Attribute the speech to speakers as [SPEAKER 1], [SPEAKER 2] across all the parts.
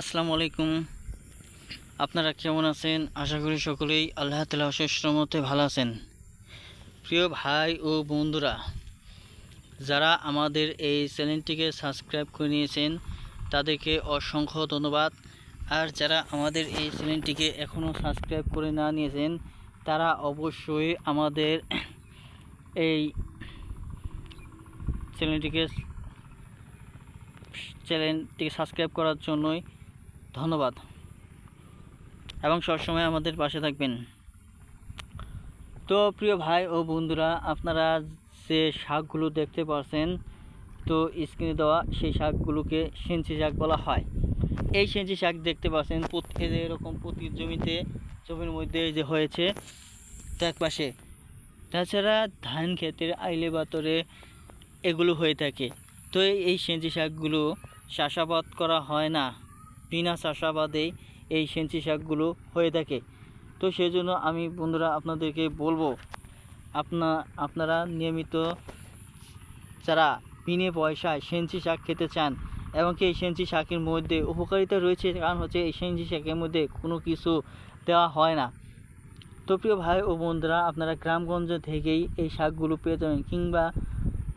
[SPEAKER 1] আসসালামু আলাইকুম। আপনারা কেমন আছেন? আশা করি সকলেই আল্লাহ তাআলার অশেষ রহমতে ভালো আছেন। প্রিয় ভাই ও বন্ধুরা, যারা আমাদের এই চ্যানেলটিকে সাবস্ক্রাইব করে নিয়েছেন তাদেরকে অসংখ্য ধন্যবাদ। আর যারা আমাদের এই চ্যানেলটিকে এখনও সাবস্ক্রাইব করে না নিয়েছেন তারা অবশ্যই আমাদের এই চ্যানেলটিকে সাবস্ক্রাইব করার জন্যই ধন্যবাদ এবং সবসময় আমাদের পাশে থাকবেন। তো প্রিয় ভাই ও বন্ধুরা, আপনারা যে শাকগুলো দেখতে পাচ্ছেন, তো স্ক্রিনে দেওয়া সেই শাকগুলোকে সেঞ্চি শাক বলা হয়। এই সেঞ্চি শাক দেখতে পাচ্ছেন এরকম প্রতি জমির মধ্যে যে হয়েছে এক পাশে। তাছাড়া ধান ক্ষেতের আইলে বাতরে এগুলো হয়ে থাকে। তো এই সেঞ্চি শাকগুলো চাষাবাদ করা হয় না, বিনা চাষাবাদেই এই সেঞ্চি শাকগুলো হয়ে থাকে। তো সেই জন্য আমি বন্ধুরা আপনাদেরকে বলবো, আপনারা নিয়মিত যারা বিনে পয়সায় সেঞ্চি শাক খেতে চান এবং কি এই সেঞ্চি শাকের মধ্যে উপকারিতা রয়েছে, কারণ হচ্ছে এই সেঞ্চি শাকের মধ্যে কোনো কিছু দেওয়া হয় না। তো প্রিয় ভাই ও বন্ধুরা, আপনারা গ্রামগঞ্জ থেকেই এই শাকগুলো পেয়ে যাবেন, কিংবা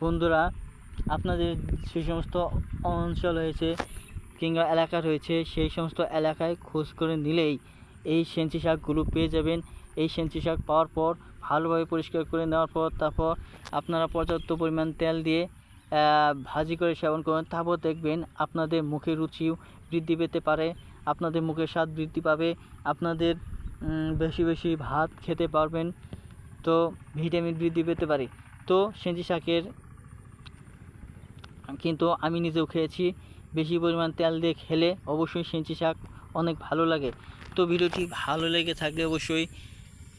[SPEAKER 1] বন্ধুরা আপনাদের যে সমস্ত অঞ্চল হয়েছে কিংবা এলাকা রয়েছে সেই সমস্ত এলাকায় খোঁজ করে নিলেই এই সেঞ্চি শাকগুলো পেয়ে যাবেন। এই সেঞ্চি শাক পাওয়ার পর ভালোভাবে পরিষ্কার করে নেওয়ার পর তারপর আপনারা পর্যাপ্ত পরিমাণ তেল দিয়ে ভাজি করে সেবন করুন। তারপর দেখবেন আপনাদের মুখের রুচিও বৃদ্ধি পেতে পারে, আপনাদের মুখের স্বাদ বৃদ্ধি পাবে, আপনাদের বেশি বেশি ভাত খেতে পারবেন, তো ভিটামিন বৃদ্ধি পেতে পারে। তো সেঞ্চি শাকের কিন্তু আমি নিজেও খেয়েছি, বেশি পরিমাণ তেল দিয়ে খেলে অবশ্যই সেঞ্চি শাক অনেক ভালো লাগে। তো ভিডিওটি ভালো লেগে থাকলে অবশ্যই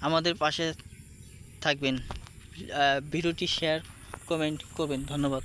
[SPEAKER 1] আমাদের পাশে থাকবেন, ভিডিওটি শেয়ার কমেন্ট করবেন। ধন্যবাদ।